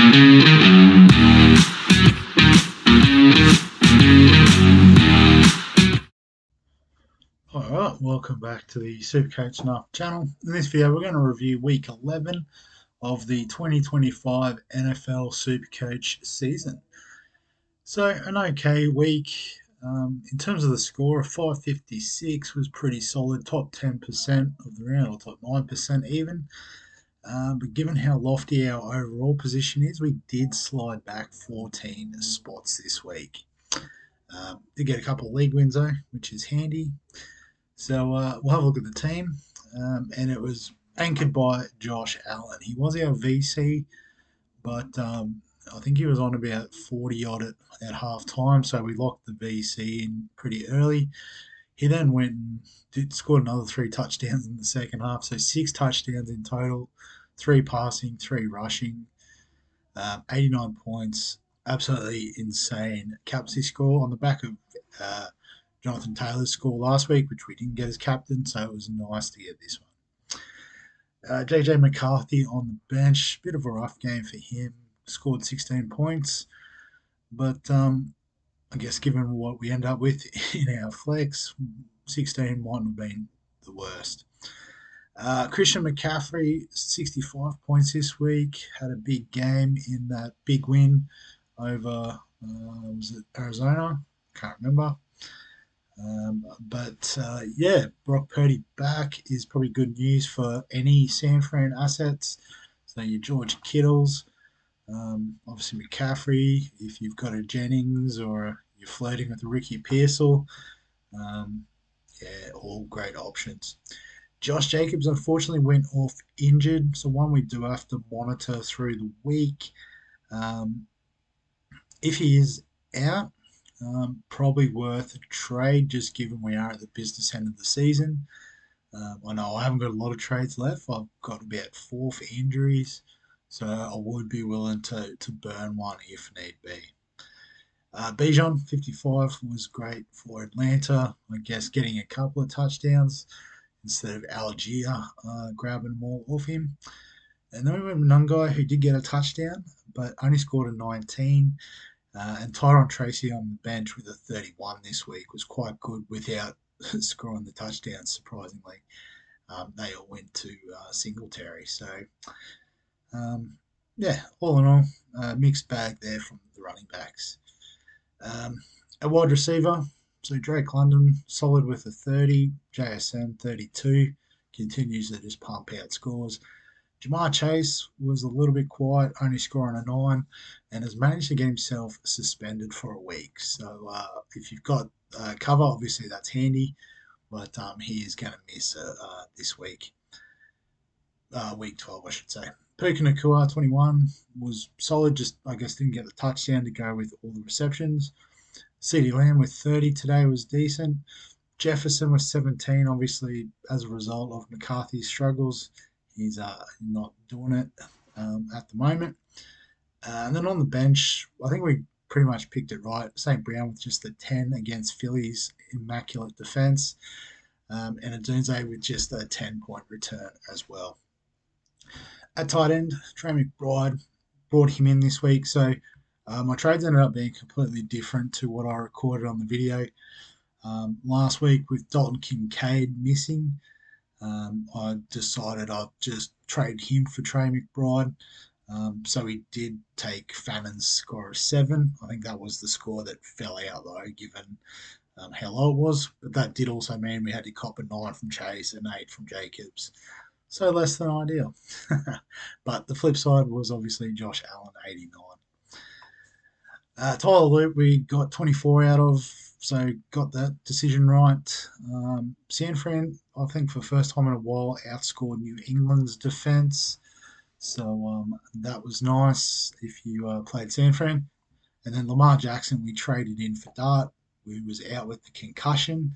Alright, welcome back to the SuperCoach NFL channel. In this video, we're going to review Week 11 of the 2025 NFL SuperCoach season. So, an okay week. In terms of the score, a 556 was pretty solid, top 10% of the round, or top 9% even. But given how lofty our overall position is, we did slide back 14 spots this week. Did get a couple of league wins though, which is handy. So we'll have a look at the team, and it was anchored by Josh Allen. He was our VC, but I think he was on about 40 odd at half time, so we locked the VC in pretty early. He then went and scored another 3 touchdowns in the second half, so 6 touchdowns in total, 3 passing, 3 rushing, 89 points. Absolutely insane captaincy score on the back of Jonathan Taylor's score last week, which we didn't get as captain, so it was nice to get this one. JJ McCarthy on the bench, bit of a rough game for him, scored 16 points, but I guess given what we end up with in our flex, 16 might have been the worst. Christian McCaffrey, 65 points this week, had a big game in that big win over, was it Arizona? Can't remember. Yeah, Brock Purdy back is probably good news for any San Fran assets. So your George Kittles, obviously McCaffrey, if you've got a Jennings or you're flirting with a Ricky Pearsall, all great options. Josh Jacobs unfortunately went off injured, so one we do have to monitor through the week. If he is out, probably worth a trade just given we are at the business end of the season. I know I haven't got a lot of trades left. I've got about 4 for injuries, so I would be willing to burn one if need be. Bijan, 55, was great for Atlanta. I guess getting a couple of touchdowns instead of Algier grabbing them all off him. And then we went with Nungai, who did get a touchdown, but only scored a 19. And Tyron Tracy on the bench with a 31 this week was quite good without scoring the touchdowns, surprisingly. They all went to Singletary. So, all in all, mixed bag there from the running backs. A wide receiver, so Drake London, solid with a 30, JSN 32, continues to just pump out scores. Jamar Chase was a little bit quiet, only scoring a 9, and has managed to get himself suspended for a week. So if you've got cover, obviously that's handy, but he is going to miss this week. Week 12, I should say. Puka Nacua, 21, was solid, just I guess didn't get the touchdown to go with all the receptions. CeeDee Lamb with 30 today was decent. Jefferson with 17, obviously as a result of McCarthy's struggles. He's not doing it at the moment. And then on the bench, I think we pretty much picked it right. St. Brown with just a 10 against Philly's immaculate defense. And Adunze with just a 10-point return as well. At tight end, Trey McBride brought him in this week. So my trades ended up being completely different to what I recorded on the video. Last week with Dalton Kincaid missing, I decided I'd just trade him for Trey McBride. So he did take Fannon's score of 7. I think that was the score that fell out, though, given how low it was. But that did also mean we had to cop a 9 from Chase and 8 from Jacobs. So less than ideal. But the flip side was obviously Josh Allen, 89. Tyler Loop, we got 24 out of, so got that decision right. San Fran, I think for the first time in a while, outscored New England's defense. So that was nice if you played San Fran. And then Lamar Jackson, we traded in for Dart, who was out with the concussion.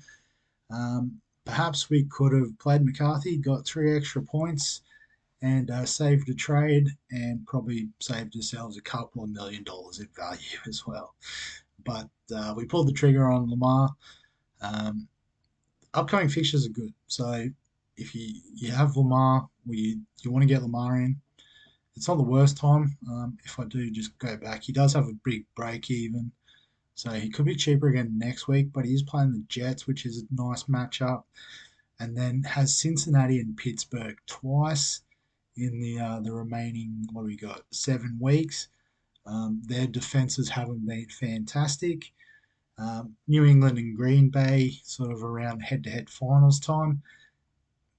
Perhaps we could have played McCarthy, got 3 extra points, and saved a trade, and probably saved ourselves a couple of $1 million in value as well. But we pulled the trigger on Lamar. Upcoming fixtures are good. So if you have Lamar, you want to get Lamar in, it's not the worst time. If I do just go back, he does have a big break even, so he could be cheaper again next week. But he is playing the Jets, which is a nice matchup, and then has Cincinnati and Pittsburgh twice in the remaining, what do we got, 7 weeks. Their defenses haven't been fantastic. New England and Green Bay, sort of around head-to-head finals time,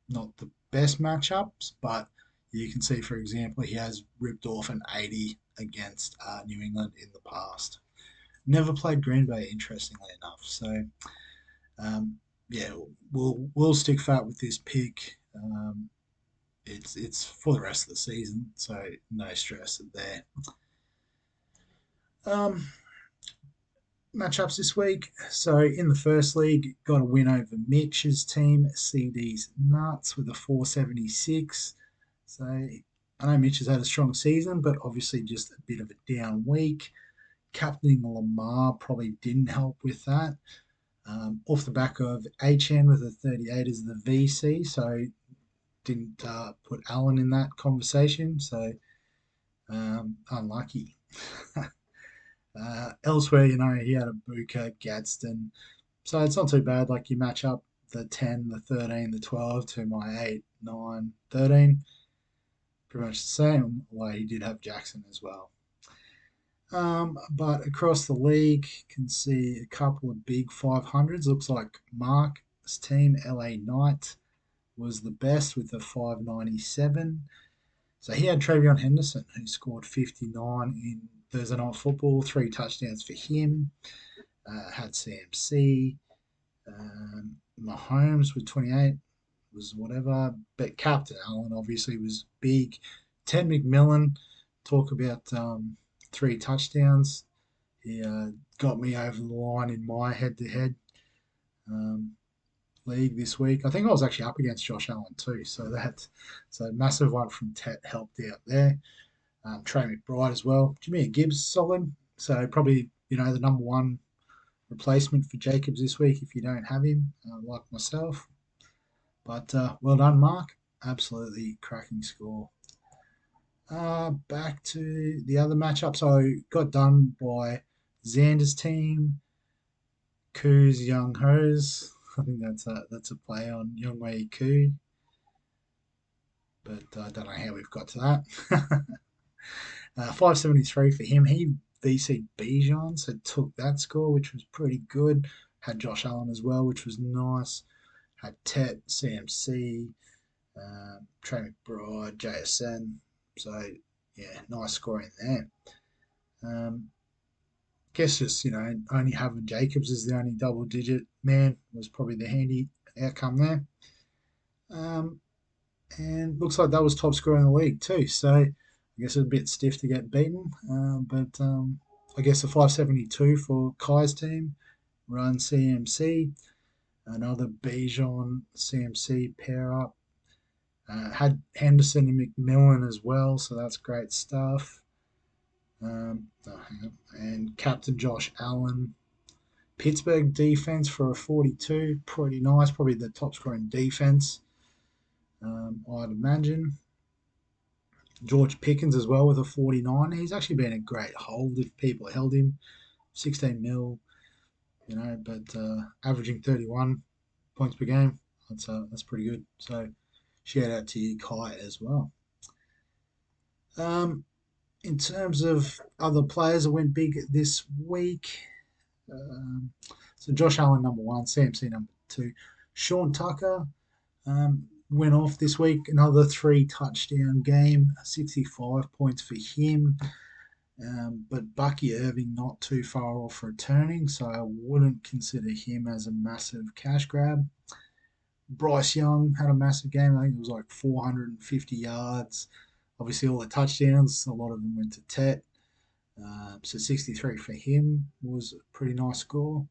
not the best matchups, but you can see, for example, he has ripped off an 80 against New England in the past. Never played Green Bay, interestingly enough. So, um, yeah, we'll stick fat with this pick. It's for the rest of the season, so no stress there. Um, Matchups this week. So in the first league, got a win over Mitch's team, CD's Nuts, with a 476. So I know Mitch has had a strong season, but obviously just a bit of a down week. Captaining Lamar probably didn't help with that. Off the back of HN with a 38 as the VC, so didn't put Allen in that conversation. So unlucky. Elsewhere, he had a Buka, Gadsden. So it's not too bad. Like you match up the 10, the 13, the 12 to my 8, 9, 13. Pretty much the same. Although he did have Jackson as well. But across the league, can see a couple of big 500s. Looks like Mark's team, LA Knight, was the best with a 597. So he had Travion Henderson, who scored 59 in Thursday Night Football, 3 touchdowns for him. Had CMC. Mahomes with 28 was whatever. But Captain Allen obviously was big. Ted McMillan, talk about 3 touchdowns. He got me over the line in my head-to-head league this week. I think I was actually up against Josh Allen too, so massive one from Tet helped out there. Trey McBride as well. Jameer Gibbs solid, so probably the number one replacement for Jacobs this week if you don't have him, like myself. But well done, Mark. Absolutely cracking score. Back to the other matchup. So got done by Xander's team, Koo's Young Hose. I think that's a play on Young Wei Koo. But I don't know how we've got to that. 573 for him. He VC Bijan, so took that score, which was pretty good. Had Josh Allen as well, which was nice. Had Tet, CMC, Trey McBride, JSN. So, yeah, nice scoring there. Guess just, only having Jacobs as the only double digit man was probably the handy outcome there. And looks like that was top scorer in the league too. So I guess it's a bit stiff to get beaten. But I guess a 572 for Kai's team, run CMC, another Bijan CMC pair up. Had Henderson and McMillan as well, so that's great stuff. And Captain Josh Allen. Pittsburgh defense for a 42, pretty nice. Probably the top scoring defense, I'd imagine. George Pickens as well with a 49. He's actually been a great hold if people held him. 16 mil, but averaging 31 points per game. That's pretty good. So shout out to you, Kai, as well. In terms of other players that went big this week, so Josh Allen number one, CMC number two, Sean Tucker went off this week, another 3 touchdown game, 65 points for him. But Bucky Irving not too far off returning, so I wouldn't consider him as a massive cash grab. Bryce Young had a massive game. I think it was like 450 yards. Obviously, all the touchdowns, a lot of them went to Tet. So 63 for him was a pretty nice score.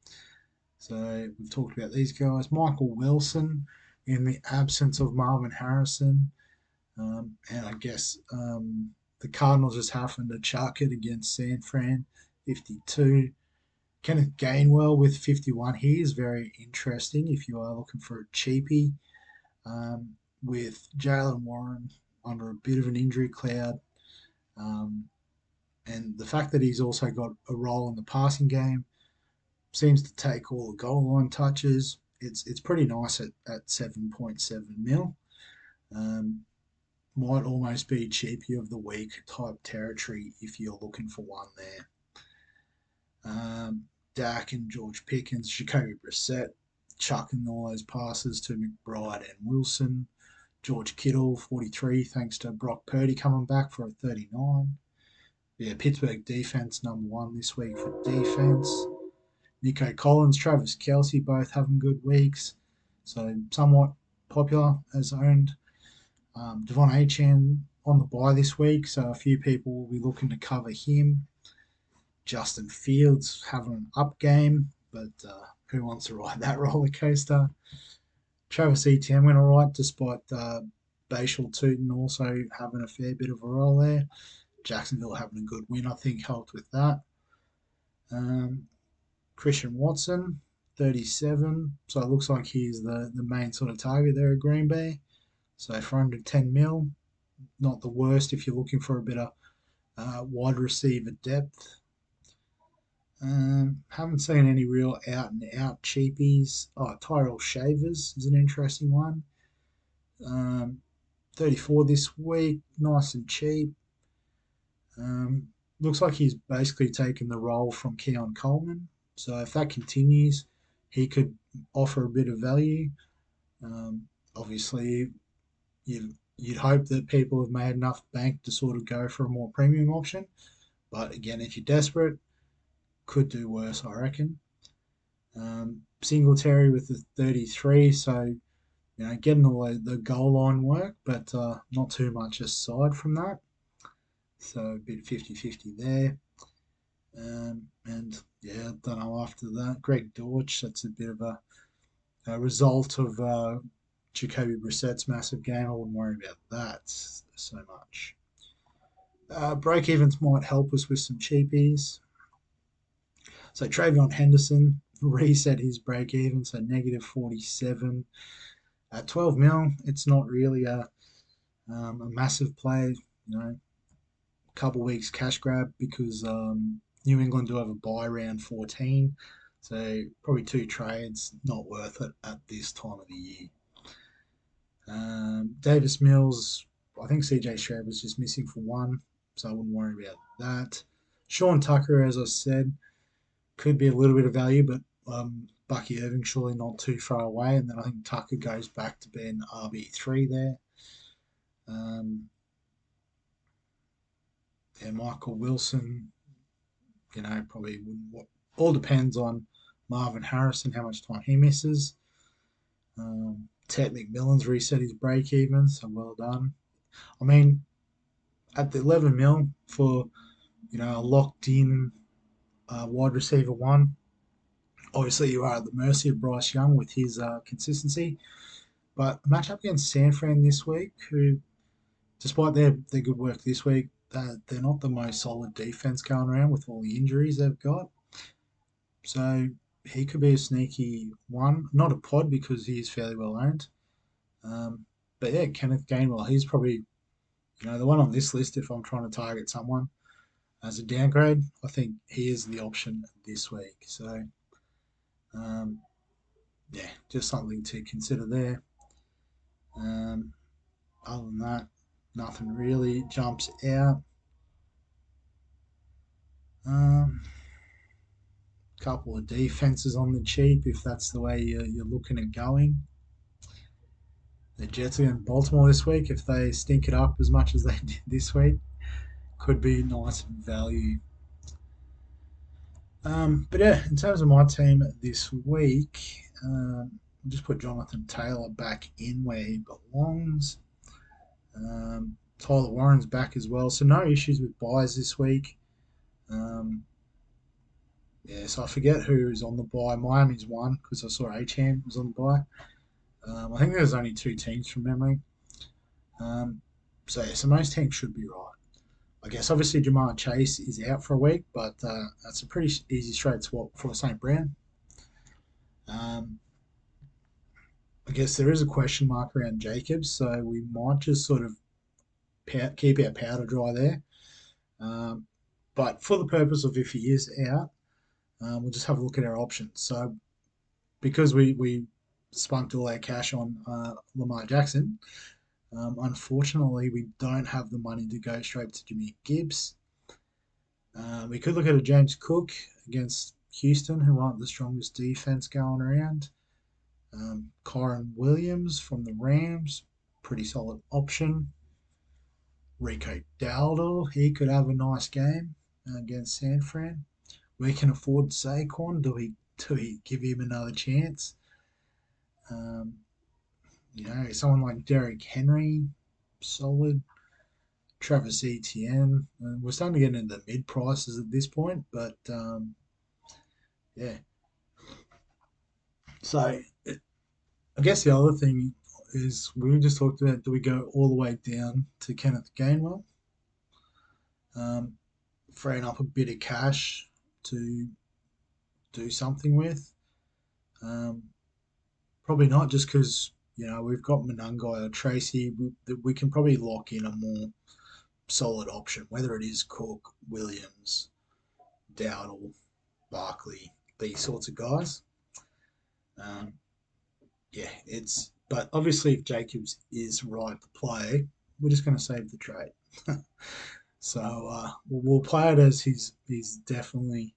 So we've talked about these guys. Michael Wilson, in the absence of Marvin Harrison. And I guess the Cardinals just happened to chuck it against San Fran, 52. Kenneth Gainwell with 51. He is very interesting if you are looking for a cheapie. With Jalen Warren under a bit of an injury cloud. Um, and the fact that he's also got a role in the passing game, seems to take all the goal line touches. It's pretty nice at 7.7 mil. Um, might almost be cheapy of the week type territory if you're looking for one there. Dak and George Pickens, Jacoby Brissett, chucking all those passes to McBride and Wilson. George Kittle, 43, thanks to Brock Purdy coming back for a 39. Yeah, Pittsburgh defense number one this week for defense. Nico Collins, Travis Kelce, both having good weeks. So somewhat popular as owned. Devon Achane on the bye this week, so a few people will be looking to cover him. Justin Fields having an up game, but who wants to ride that roller coaster? Travis Etienne went all right despite Bashal Tootin also having a fair bit of a role there. Jacksonville having a good win, I think, helped with that. Um, Christian Watson, 37. So it looks like he's the main sort of target there at Green Bay. So for under 10 mil, not the worst if you're looking for a bit of wide receiver depth. Haven't seen any real out and out cheapies. Oh, Tyrell Shavers is an interesting one. 34 this week, nice and cheap. Looks like he's basically taken the role from Keon Coleman. So if that continues, he could offer a bit of value. Obviously, you'd hope that people have made enough bank to sort of go for a more premium option. But again, if you're desperate, could do worse, I reckon. Singletary with the 33, so getting all the goal line work, but not too much aside from that. So a bit 50-50 there. And yeah, I don't know after that. Greg Dortch, that's a bit of a result of Jacoby Brissett's massive game. I wouldn't worry about that so much. Break evens might help us with some cheapies. So Travion Henderson reset his break even, so negative 47. At 12 mil, it's not really a massive play, couple weeks cash grab because New England do have a buy round 14. So probably two trades, not worth it at this time of the year. Davis Mills, I think CJ Stroud was just missing for one, so I wouldn't worry about that. Sean Tucker, as I said, could be a little bit of value, but Bucky Irving surely not too far away. And then I think Tucker goes back to being RB3 there. And Michael Wilson, probably wouldn't. All depends on Marvin Harrison, how much time he misses. Ted McMillan's reset his break even, so well done. I mean, at the 11 mil for a locked in wide receiver one, obviously you are at the mercy of Bryce Young with his consistency. But a matchup against San Fran this week, who, despite their good work this week, they're not the most solid defense going around with all the injuries they've got. So he could be a sneaky one. Not a pod because he is fairly well owned. But yeah, Kenneth Gainwell, he's probably the one on this list if I'm trying to target someone as a downgrade. I think he is the option this week. So yeah, just something to consider there. Other than that, nothing really jumps out. Couple of defenses on the cheap if that's the way you're looking at going. The Jets are in Baltimore this week. If they stink it up as much as they did this week, could be nice value. But yeah, in terms of my team this week, I'll just put Jonathan Taylor back in where he belongs. Tyler Warren's back as well, so no issues with buys this week. Yeah, so I forget who's on the buy. Miami's one because I saw Achane was on the buy. I think there's only two teams from memory. So yeah, so most teams should be right. I guess obviously Jamar Chase is out for a week, but that's a pretty easy straight swap for St. Brown. I guess there is a question mark around Jacobs, so we might just sort of keep our powder dry there. Um, but for the purpose of if he is out, we'll just have a look at our options. So because we spunked all our cash on Lamar Jackson, unfortunately we don't have the money to go straight to Jimmy Gibbs. We could look at a James Cook against Houston, who aren't the strongest defense going around. Kyron Williams from the Rams, pretty solid option. Rico Dowdle, he could have a nice game against San Fran. We can afford Saquon. Do we give him another chance? Um, someone like Derrick Henry, solid. Travis Etienne. We're starting to get into the mid prices at this point, but yeah. So I guess the other thing is we just talked about, do we go all the way down to Kenneth Gainwell, um, freeing up a bit of cash to do something with? Um, Probably not, just because we've got Monungai or Tracy. We can probably lock in a more solid option, whether it is Cook, Williams, Dowdle, Barkley, these sorts of guys. Um, yeah, but obviously if Jacobs is right to play, we're just going to save the trade. So we'll play it as he's definitely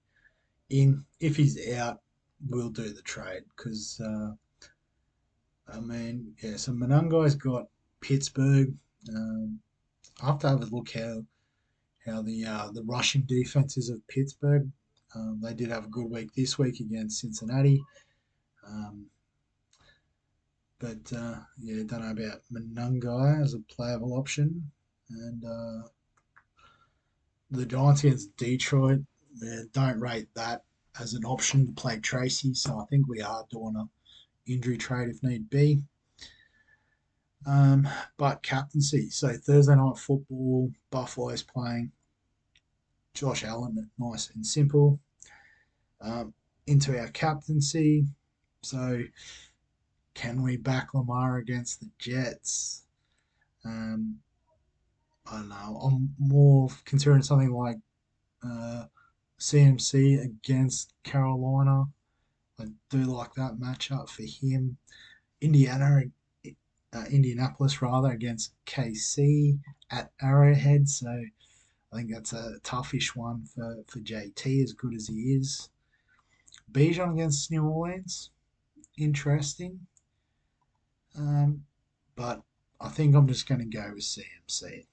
in. If he's out, we'll do the trade because I mean, yeah. So Monungai's got Pittsburgh. Um, I have to have a look how the rushing defenses of Pittsburgh. They did have a good week this week against Cincinnati. Um, but yeah, don't know about Monungai as a playable option. And the Giants against Detroit, don't rate that as an option to play Tracy. So I think we are doing a injury trade if need be. But captaincy. So Thursday night football, Buffalo's playing Josh Allen, nice and simple. Into our captaincy. So can we back Lamar against the Jets? Um, I don't know. I'm more considering something like uh, CMC against Carolina. I do like that matchup for him. Indianapolis rather against KC at Arrowhead. So I think that's a toughish one for JT, as good as he is. Bijan against New Orleans, interesting. Um, but I think I'm just going to go with CMC.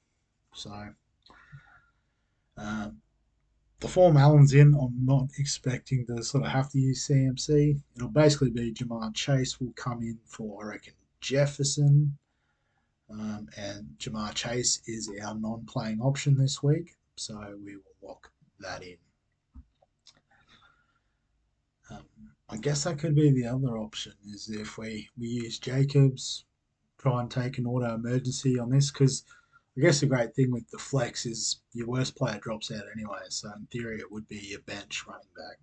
So um, the form Allen's in, I'm not expecting to sort of have to use CMC. It'll basically be Jamar Chase will come in for, I reckon, Jefferson. And Jamar Chase is our non-playing option this week, so we will lock that in. Um, I guess that could be the other option, is if we use Jacobs, try and take an auto emergency on this, because I guess the great thing with the flex is your worst player drops out anyway, so in theory it would be your bench running back.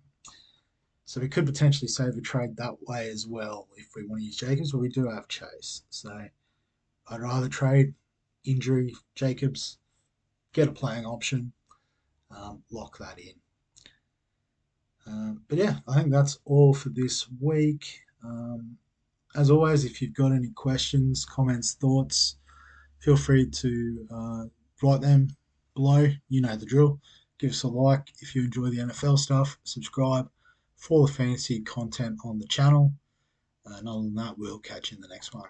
So we could potentially save a trade that way as well if we want to use Jacobs, but we do have Chase. So I'd rather trade injury Jacobs, get a playing option, lock that in. But yeah, I think that's all for this week. As always, if you've got any questions, comments, thoughts, feel free to write them below. You know the drill. Give us a like if you enjoy the NFL stuff. Subscribe for the fantasy content on the channel. And other than that, we'll catch you in the next one.